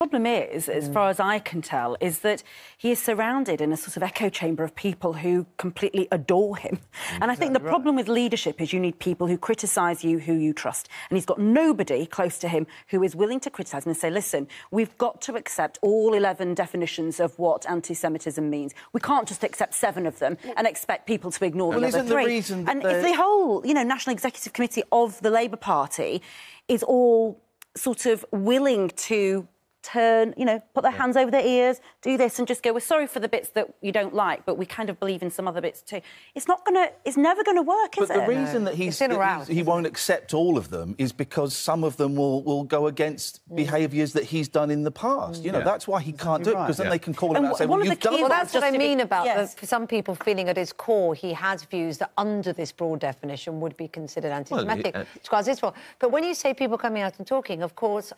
The problem is, as far as I can tell, is that he is surrounded in a sort of echo chamber of people who completely adore him. And I think the problem with leadership is you need people who criticise you, who you trust. And he's got nobody close to him who is willing to criticise him and say, listen, we've got to accept all 11 definitions of what anti-Semitism means. We can't just accept 7 of them and expect people to ignore the other 3. The reason and if the whole, National Executive Committee of the Labour Party is all sort of willing to turn, put their hands over their ears, do this and just go, we're sorry for the bits that you don't like, but we kind of believe in some other bits too. It's never going to work, is it? But the reason that he won't accept all of them is because some of them will go against behaviours that he's done in the past. That's why he can't do it, because then they can call him out and say, well, you've done it. Well, that's what I mean about for some people feeling at his core he has views that under this broad definition would be considered anti-Semitic towards Israel. But when you say people coming out and talking, of course,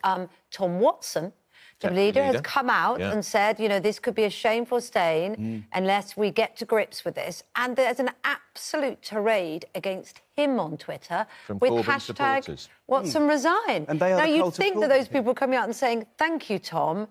Tom Watson, the leader has come out and said, this could be a shameful stain unless we get to grips with this. And there's an absolute tirade against him on Twitter with hashtag Watson resign. And now, you'd think that those people are coming out and saying, thank you, Tom,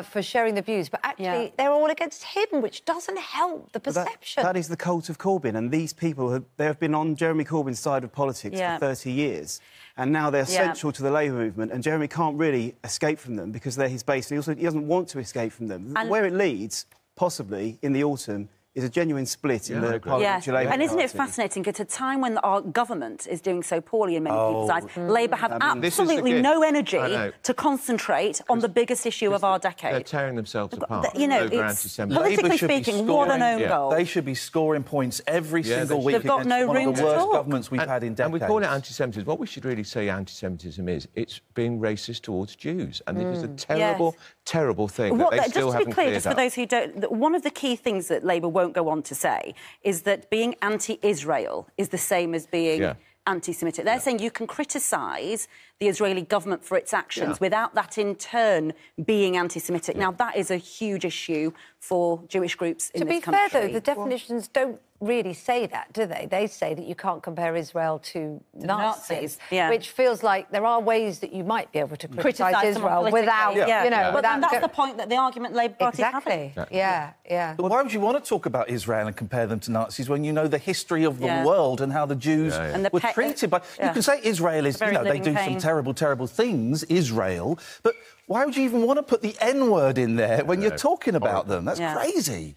for sharing the views, but actually they're all against him, which doesn't help the perception. That is the cult of Corbyn, and these people, they have been on Jeremy Corbyn's side of politics for 30 years, and now they're central to the Labour movement, and Jeremy can't really escape from them because they're his base, and he doesn't want to escape from them. And where it leads, possibly, in the autumn, is a genuine split in the parliamentary Labour And isn't it Party. fascinating, at a time when our government is doing so poorly in many people's eyes, Labour have absolutely no energy to concentrate on the biggest issue of our decade. They're tearing themselves apart over anti-Semitism. Politically speaking, what an own goal. They should be scoring points every single week. They've got no room one of the to worst talk. governments we've had in decades. And we call it anti-Semitism. What we should really say anti-Semitism is, it's being racist towards Jews. And it is a terrible, terrible thing that they still haven't cleared up. Just to be clear, just for those who don't... One of the key things that Labour won't go on to say is that being anti-Israel is the same as being anti-Semitic. They're saying you can criticise the Israeli government for its actions without that in turn being anti-Semitic. Now, that is a huge issue for Jewish groups in this country. To be fair, though, the definitions don't really say that, do they? They say that you can't compare Israel to Nazis, which feels like there are ways that you might be able to criticise Israel without, But then that's the point that the argument Labour Party is having. But why would you want to talk about Israel and compare them to Nazis when you know the history of the world and how the Jews were treated by... You can say Israel is, they do some terrible, terrible things, Israel, but why would you even want to put the N-word in there when you're talking about them? That's crazy.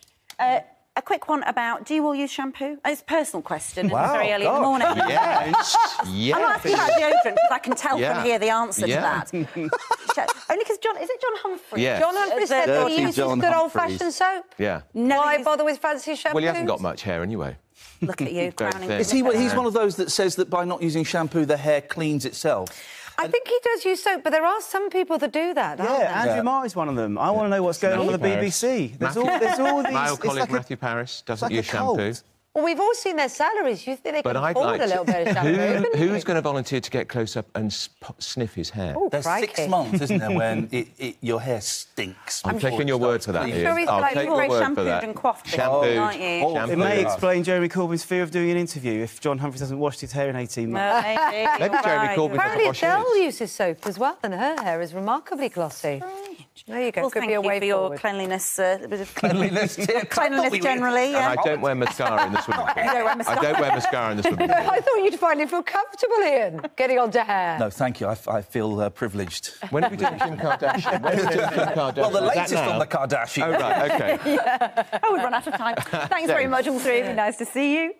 A quick one about, do you all use shampoo? It's a personal question. It's very early in the morning. Yes. I'm not asking about deodorant because I can tell from here the answer to that. Only because is it John Humphrys? Yeah. John Humphrys said that he uses good old-fashioned soap. Yeah. Why bother with fancy shampoo? Well, he hasn't got much hair anyway. Look at you, crowning. He's one of those that says that by not using shampoo, the hair cleans itself. I think he does use soap, but there are some people that do that, aren't there? Andrew Marr is one of them. I want to know what's going on with the BBC. There's all these... My old colleague Matthew Paris doesn't use shampoo. Well, we've all seen their salaries. You think they can afford a little bit of shampoo? Who's going to volunteer to get close up and sniff his hair? Oh, There's 6 months, isn't there, when your hair stinks. I'm taking your word for that, Iain. Sure, he's I'll take your word for that. And coiffed Shampoo. It may explain Jeremy Corbyn's fear of doing an interview if John Humphrys hasn't washed his hair in 18 months. Maybe Jeremy Corbyn Apparently Adele uses soap as well, and her hair is remarkably glossy. There you go. Well, could thank be a you way for your forward. cleanliness. Cleanliness Generally, And I don't wear mascara in the swimming pool. I don't wear mascara in the swimming pool. I thought you'd finally feel comfortable, Iain, getting onto hair. No, thank you. I feel privileged. When are we doing Kim Kardashian? When are we doing Kim Kardashian? Well, the latest on the Kardashians. Oh, right, OK. We've run out of time. Thanks very much, all three of you. Nice to see you.